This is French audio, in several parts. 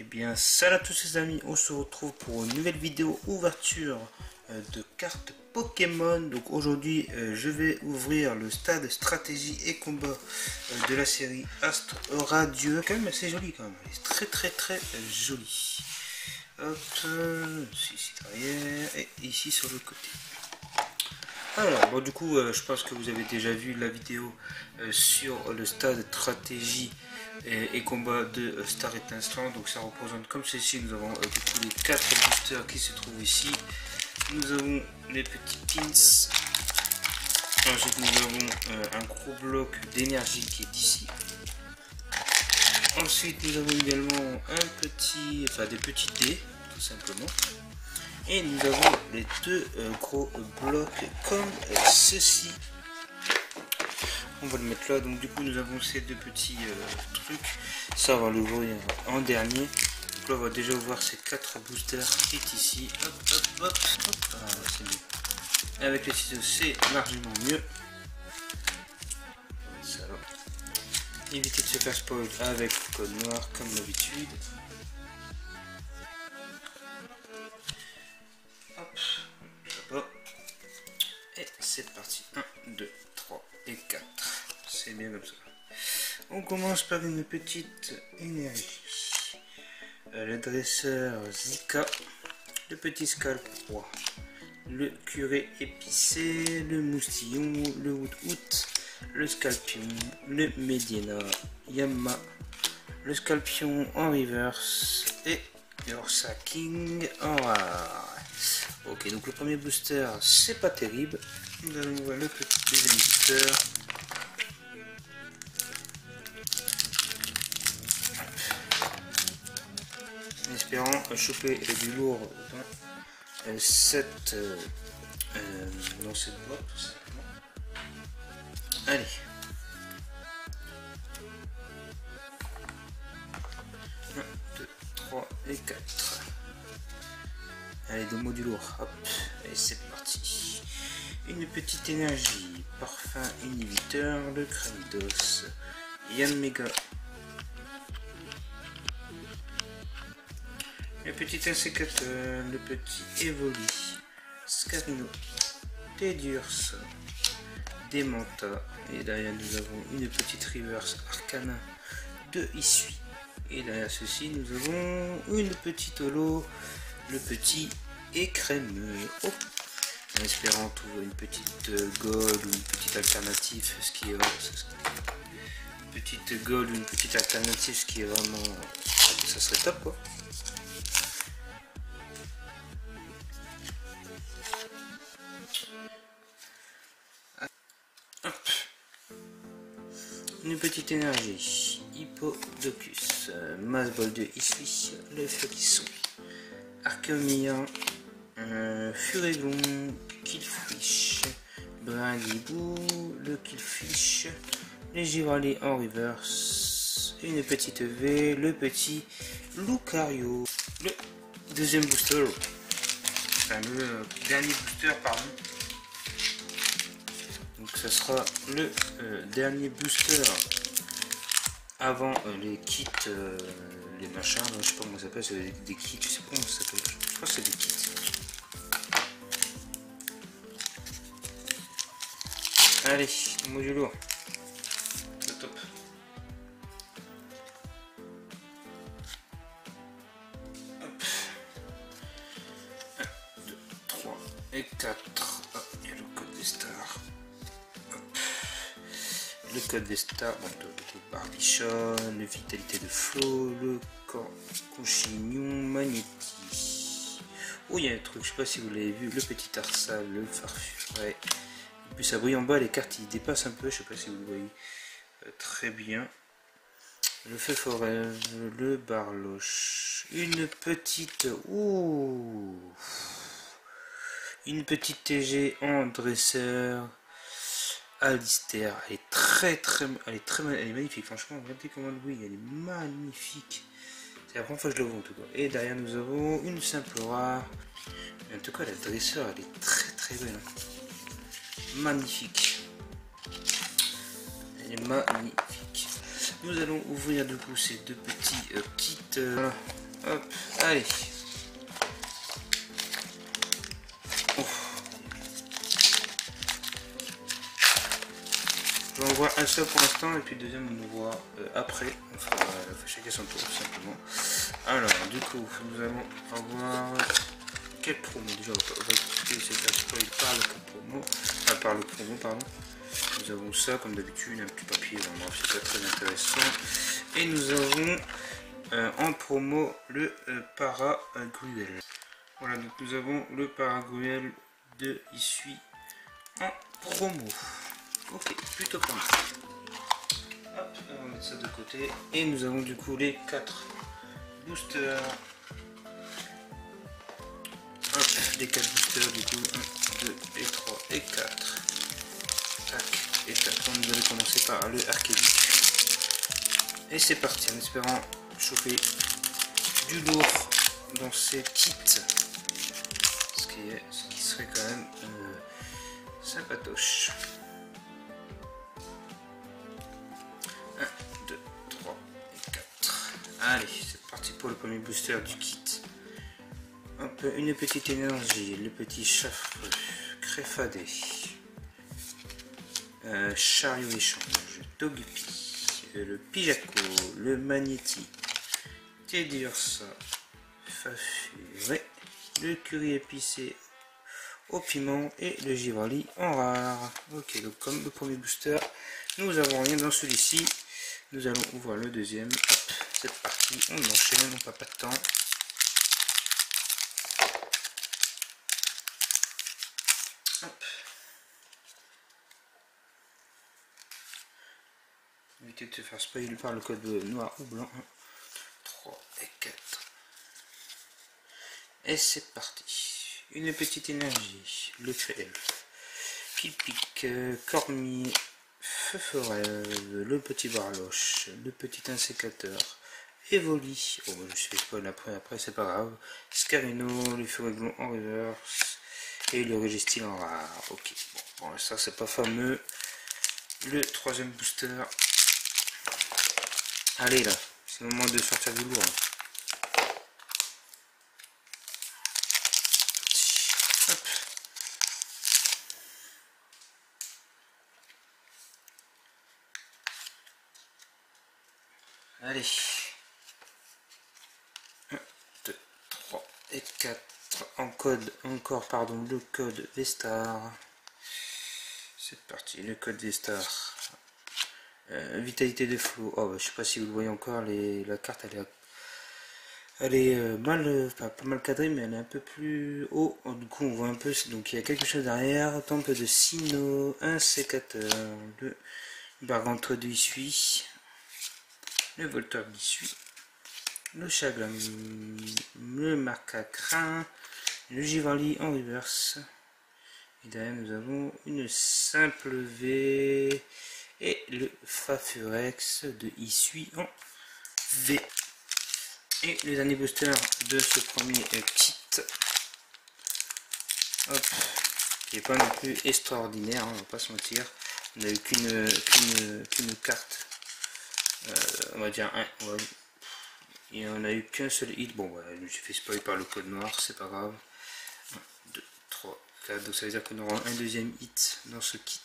Eh bien, salut à tous les amis, on se retrouve pour une nouvelle vidéo ouverture de cartes Pokémon. Donc aujourd'hui, je vais ouvrir le stade stratégie et combat de la série Astre Radieux. Quand même assez joli quand même, c'est très joli. Hop, ici derrière et ici sur le côté. Alors, bon, du coup, je pense que vous avez déjà vu la vidéo sur le stade stratégie et combat de Star Étincelant. Donc, ça représente comme ceci. Nous avons du coup les 4 boosters qui se trouvent ici. Nous avons les petits pins. Ensuite, nous avons un gros bloc d'énergie qui est ici. Ensuite, nous avons également des petits dés, tout simplement. Et nous avons les deux gros blocs comme ceci. On va le mettre là. Donc du coup nous avons ces deux petits trucs. Ça on va l'ouvrir en dernier. Donc là on va déjà ouvrir ces 4 boosters qui est ici. Hop. Ah, c'est mieux. Et avec les ciseaux c'est largement mieux. Ça va. Évitez de se faire spoil avec le code noir comme d'habitude. Et c'est parti, 1, 2, 3 et 4, c'est bien comme ça. On commence par une petite énergie. Le dresseur Zika, le petit scalp roi, le curé épicé, le moustillon, le woot, le scalpion, le Medina, Yamma, le scalpion en reverse et Ursa King en rare. Ok, donc le premier booster, c'est pas terrible. Nous allons voir le petit deuxième booster. En espérant choper du lourd dans cette boîte, tout simplement. Allez. Un, 2, 3 et 4. Allez, deux mots du lourd, hop, et c'est parti. Une petite énergie, parfum inhibiteur, le Cranidos, Yanmega, le petit insécateur, le petit Evoli, Scarino, Tedurs, Demanta, et derrière nous avons une petite reverse Arcana de Issui. Et derrière ceci, nous avons une petite holo, le petit écrémeux. Oh. En espérant trouver une petite gold ou une petite alternative, ce qui est vraiment une petite gold ou une petite alternative, ce qui est vraiment, ça serait top quoi. Hop. Une petite énergie, Hippodocus, Masbol de Issui, le Feurisson, Archeomia, Furéglon, Killfish, Brindibou, le Killfish, les Givralés en reverse, une petite V, le petit Lucario, le deuxième booster, enfin le dernier booster, pardon. Donc ça sera le dernier booster avant les kits, les machins, je sais pas comment ça s'appelle, c'est des kits, je sais pas comment ça s'appelle, je crois que c'est des kits. Allez, modulo. C'est top. 1, 2, 3 et 4. Hop, il y a le code des stars. Hop. Le code des stars, donc le Barbichon, le vitalité de Flo, le Conchignon, Magnéti. Oh, il y a un truc, je sais pas si vous l'avez vu, le petit Arsal, le Farfuret. Et puis ça brille en bas, les cartes ils dépassent un peu, je sais pas si vous le voyez très bien. Le feu forêt, le barloche, une petite TG en dresseur, Alistair, elle est magnifique, franchement, regardez comment elle brille, elle est magnifique. C'est la première fois que je le vois en tout cas. Et derrière nous avons une simple rare. En tout cas la dresseur elle est très belle. Magnifique. Elle est magnifique. Nous allons ouvrir du coup ces deux petits kits. Hop, allez. J'en vois un seul pour l'instant et puis le deuxième on le voit après. On fera chacun son tour tout simplement. Alors du coup nous allons avoir quelle promo déjà. On va expliquer cette spoil par le promo. Enfin par le promo pardon. Nous avons ça comme d'habitude, un petit papier, vraiment c'est pas très intéressant. Et nous avons en promo le Paragruel. Voilà, donc nous avons le Paragruel de Issui en promo. Ok, plutôt pas mal. Hop, on va mettre ça de côté. Et nous avons du coup les 4 boosters. Hop, les 4 boosters du coup. 1, 2 et 3 et 4. Tac et tac. Nous allons commencer par le Arcadic. Et c'est parti en espérant choper du lourd dans ces kits. Ce qui serait quand même sympatoche. 1, 2, 3 et 4. Allez, c'est parti pour le premier booster du kit. Hop, une petite énergie, le petit Chafreux, Créfadé, Chariot échange, Togepi, le Pijaco, le Magnéti, Teddiursa, Fafuré, le Curry épicé au piment et le Givrali en rare. Ok, donc comme le premier booster, nous avons rien dans celui-ci. Nous allons ouvrir le deuxième. Hop, c'est parti, on enchaîne, on n'a pas de temps. Hop. Évitez de se faire spoiler par le code noir ou blanc. 1, 3 et 4. Et c'est parti. Une petite énergie, le créel, Kilpic, Cormier, Feuforel, le petit Barloche, le petit insécateur, Evoli, oh je suis fait spoil après c'est pas grave, Scarino, le Furéglon en reverse, et le Registyle en rare. Ok, bon ça c'est pas fameux. Le troisième booster. Allez là, c'est le moment de sortir du lourd. Hop. Allez. 1, 2, 3 et 4. En code, encore pardon, le code Vestar. C'est parti, le code Vestar. Vitalité de flot. Oh, bah, je sais pas si vous le voyez encore, la carte elle est pas mal cadrée, mais elle est un peu plus haut. Oh, du coup, on voit un peu. Donc, il y a quelque chose derrière. Temple de Sino, un sécateur, le Bargantre d'Issui, le Volteur d'Issui, le Chagrin, le Marcacrin, le Givrali en reverse. Et derrière, nous avons une simple V. Et le Fafurex de Issui en V. Et le dernier booster de ce premier kit. Hop. Qui n'est pas non plus extraordinaire, hein, on va pas se mentir. On n'a eu qu'une carte. On va dire un. Et on a eu qu'un seul hit. Bon voilà, je me suis fait spoiler par le code noir, c'est pas grave. 1, 2, 3, 4. Donc ça veut dire qu'on aura un deuxième hit dans ce kit.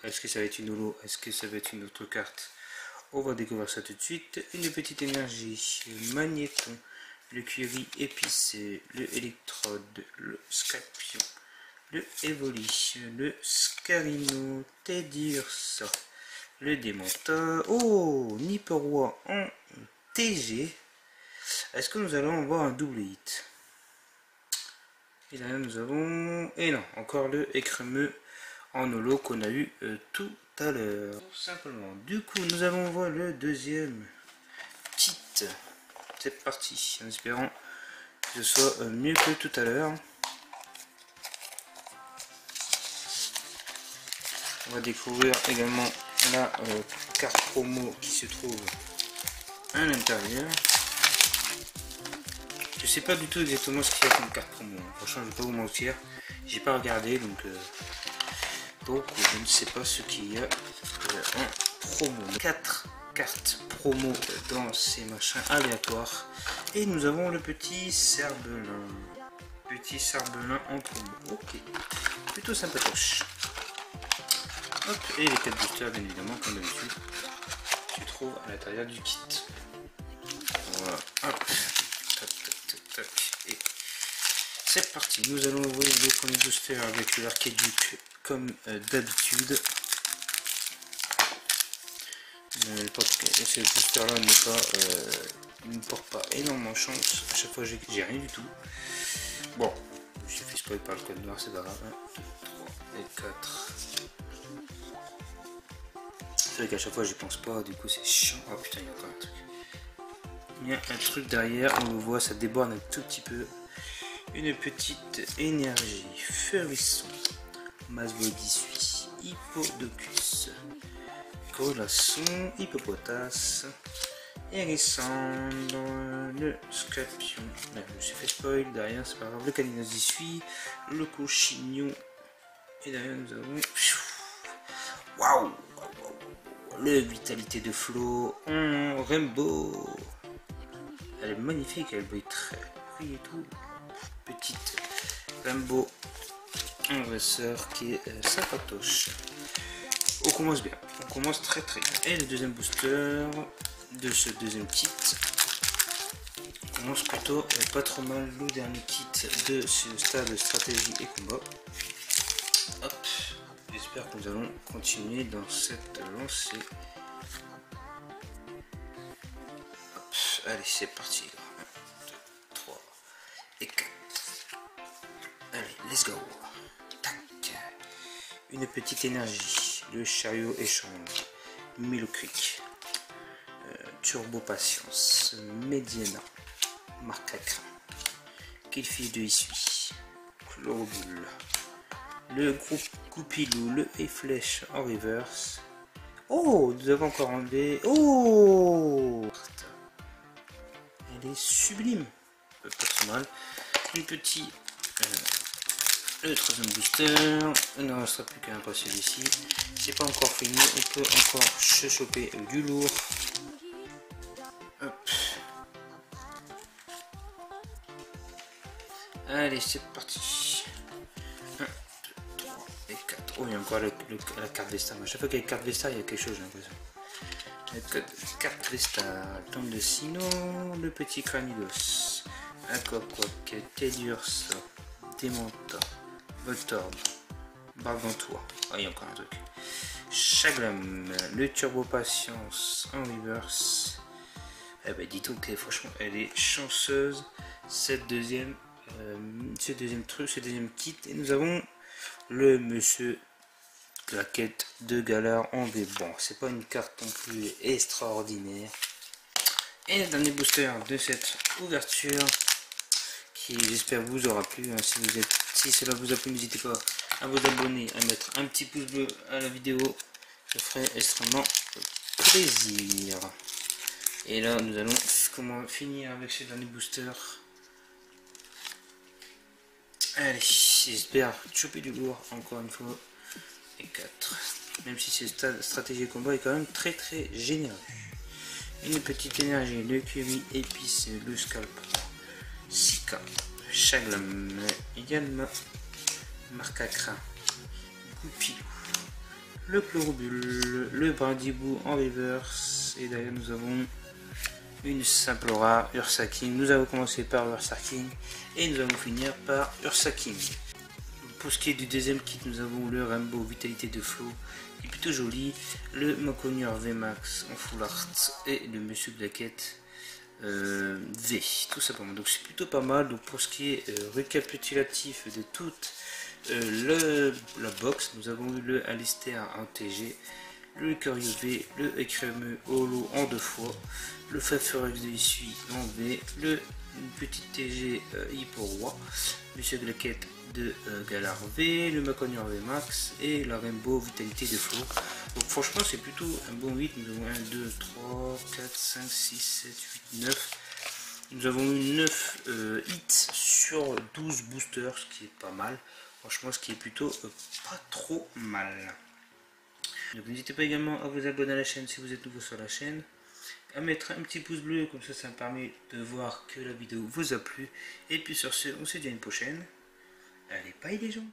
Est-ce que ça va être une holo? Est-ce que ça va être une autre carte? On va découvrir ça tout de suite. Une petite énergie, le Magnéton, le Curie épicé, le Électrode, le Scapion, le Evoli, le Scarino, Teddiursa, le Démentor. Oh, Nipperoi en TG. Est-ce que nous allons avoir un double hit? Et là nous avons... Et non, encore le écremeux en holo qu'on a eu tout à l'heure. Simplement. Du coup, nous allons voir le deuxième kit. C'est parti, en espérant que ce soit mieux que tout à l'heure. On va découvrir également la carte promo qui se trouve à l'intérieur. Je sais pas du tout exactement ce qu'il y a comme carte promo. Franchement, je vais pas vous mentir, j'ai pas regardé, donc je ne sais pas ce qu'il y a en promo. 4 cartes promo dans ces machins aléatoires. Et nous avons le petit cerf-belin. Petit cerf-belin en promo. Ok, plutôt sympatoche. Hop, et les 4 boosters, bien évidemment, comme d'habitude, tu trouves à l'intérieur du kit. Voilà, hop, tac, tac, tac, tac, et c'est parti. Nous allons ouvrir le premier booster avec l'archéduc comme d'habitude. Ce booster là ne porte pas énormément de chance. À chaque fois j'ai rien du tout. Bon, j'ai fait spoil par le code noir, c'est pas grave. 1, 2, 3 et 4. C'est vrai qu'à chaque fois j'y pense pas, du coup c'est chiant. Oh putain, il y a encore un truc. Il y a un truc derrière, on le voit, ça déborde un tout petit peu. Une petite énergie. Furisson. Masvodisui. Hippodocus. Colasson. Hippopotas. Hérissandre. Le Scapion. Là, je me suis fait spoil. Derrière, c'est pas grave. Le Caninus le Cochignon. Et derrière, nous avons. Waouh! Le Vitalité de Flow. Rainbow. Elle est magnifique, elle brille très oui et tout. Petite Rainbow, un dresseur qui est sympatoche. On commence bien, on commence très bien. Et le deuxième booster de ce deuxième kit commence plutôt pas trop mal. Le dernier kit de ce stade de stratégie et combat. Hop, j'espère que nous allons continuer dans cette lancée. Hop, allez, c'est parti. 1, 2, 3 et 4. Allez, let's go. Tac. Une petite énergie. Le chariot échange. Milo Creek. Turbo Patience. Mediana. Marcacra. Killfish de Issui. Chlorobule. Le groupe Goupilou. Le E-Flèche en reverse. Oh, nous avons encore enlevé. Oh, elle est sublime. Pas trop mal. Une petite. Le troisième booster, il ne restera plus qu'un pas celui-ci. C'est pas encore fini, on peut encore se choper du lourd. Hop. Allez, c'est parti. 1, 2, 3 et 4. Oh, il y a encore la carte Vesta. À chaque fois qu'il y a une carte Vesta, il y a quelque chose, j'ai l'impression. La carte Vesta, tombe de Sino, le petit Cranidos, Aquaquac, Tedursa, Démonta. Voltorb, Bargantois, ah il y a encore un truc. Chaglam, le Turbo Patience en reverse. Eh ben dis donc, franchement, elle est chanceuse cette deuxième, ce deuxième kit. Et nous avons le Monsieur Claquette de Galar en V. Bon, c'est pas une carte non plus extraordinaire. Et le dernier booster de cette ouverture, qui j'espère vous aura plu. Hein, si cela vous a plu, n'hésitez pas à vous abonner, à mettre un petit pouce bleu à la vidéo, ça ferait extrêmement plaisir. Et là nous allons finir avec ce dernier booster. Allez, j'espère choper du lourd encore une fois. Et 4. Même si c'est stratégie de combat est quand même très généreux. Une petite énergie, le curry épice, le scalp. Sika, Chaglam, Yanma, Marcacra, Goupilou, le Chlorobule, le Brindibou en reverse, et derrière nous avons une simple aura, Ursa King. Nous avons commencé par Ursa King et nous allons finir par Ursa King. Pour ce qui est du deuxième kit, nous avons le Rainbow Vitalité de Flow, qui est plutôt joli, le Maconior VMAX en full art et le Monsieur Blaquette V, tout simplement. Donc c'est plutôt pas mal. Donc pour ce qui est récapitulatif de toute la box, nous avons eu le Alistair en TG, le Curieux V, le Écrémeux Holo en 2 fois, le Fafurex de Issui en V, le petit TG Hippo-Roi, Monsieur Glaquette de Galar V, le Maconior V Max et la Rainbow Vitalité de Flow. Donc franchement c'est plutôt un bon 8, nous avons 1, 2, 3, 4, 5, 6, 7, 8, 9. Nous avons eu 9 hits sur 12 boosters, ce qui est pas mal. Franchement ce qui est plutôt pas trop mal. Donc n'hésitez pas également à vous abonner à la chaîne si vous êtes nouveau sur la chaîne, à mettre un petit pouce bleu, comme ça me permet de voir que la vidéo vous a plu. Et puis sur ce, on se dit à une prochaine. Allez, bye les gens.